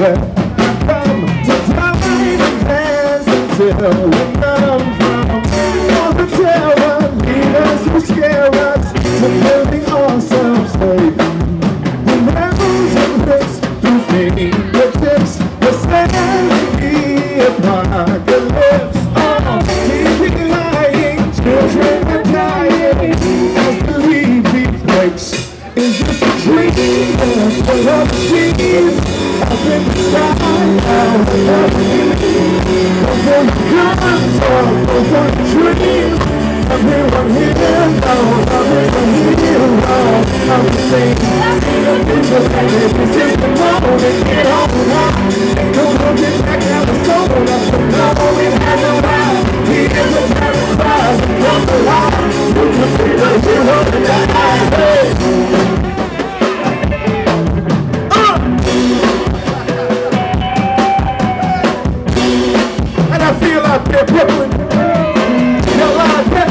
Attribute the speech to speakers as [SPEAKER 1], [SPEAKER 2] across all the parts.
[SPEAKER 1] everywhere. Come to dine and dance until we come from. All the terror leaders who scare us to building ourselves safe. The rebels and bricks who fingertips, the sanity apocalypse. Oh, TV lying, children are dying as the levee breaks. Is this a dream? Full of dreams up in the sky now. Before the guns or before the dreams, everyone here now, everyone here now. I'm saying, this is the moment, get on the line. Ain't no looking back now, the soul, that's the love we had no line. We in the paradise, come alive. You can be the hero in the night. And I feel out there, Brooklyn. You're alive, yeah.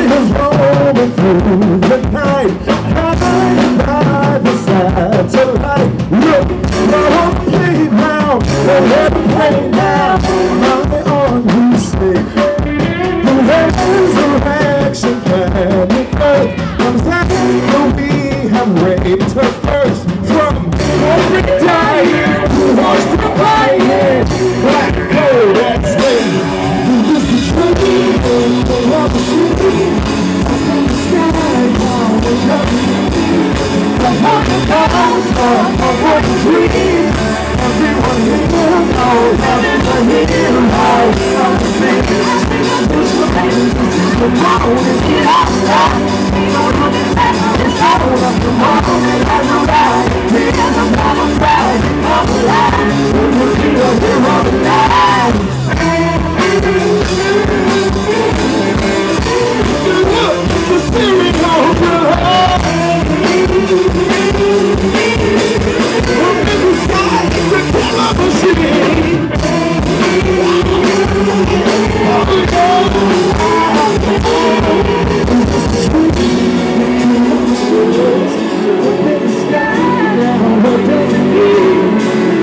[SPEAKER 1] It's rolling through the night, guided by the satellite. Look, now I'm playing now, let it play now. My on who's safe. The resurrection planet Earth comes out, we have raped her first. From every dying who wants to buy it, black gold and slave. This is the dream of the city. Up in the sky, now we're coming. The heart of what a dream. Everyone here knows, everyone here knows. I'm the same. This is the moment, get outside. Ain't no looking back, it's all of the moment. I know that, we in the bottom side, I'm alive. We will be a hero tonight. The spirit of the heart. Up in the sky, the killer machine.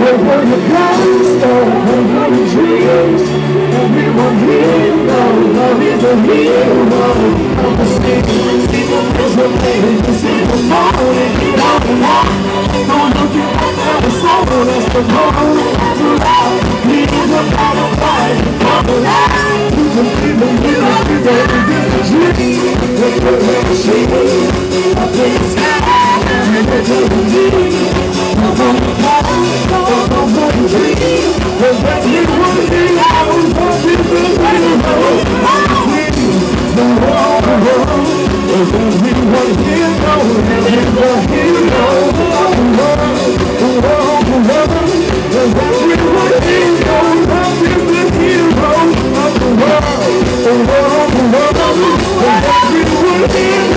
[SPEAKER 1] Over the past, over the dreams, everyone here knows love is a hero. I'm the same, is a baby, this is the morning, get out the night. No looking back at the soul, that's the moment, that's alive. We in the battle fight, come alive. You can feel the music, every day is a dream. Look at the machine, up in the sky, and it's a dream. Over the past, over the dream, there's everyone here knows what is the hero. The world, there's everyone here knows that is the hero. The world, there's everyone here knows that is the hero of the world. There's everyone here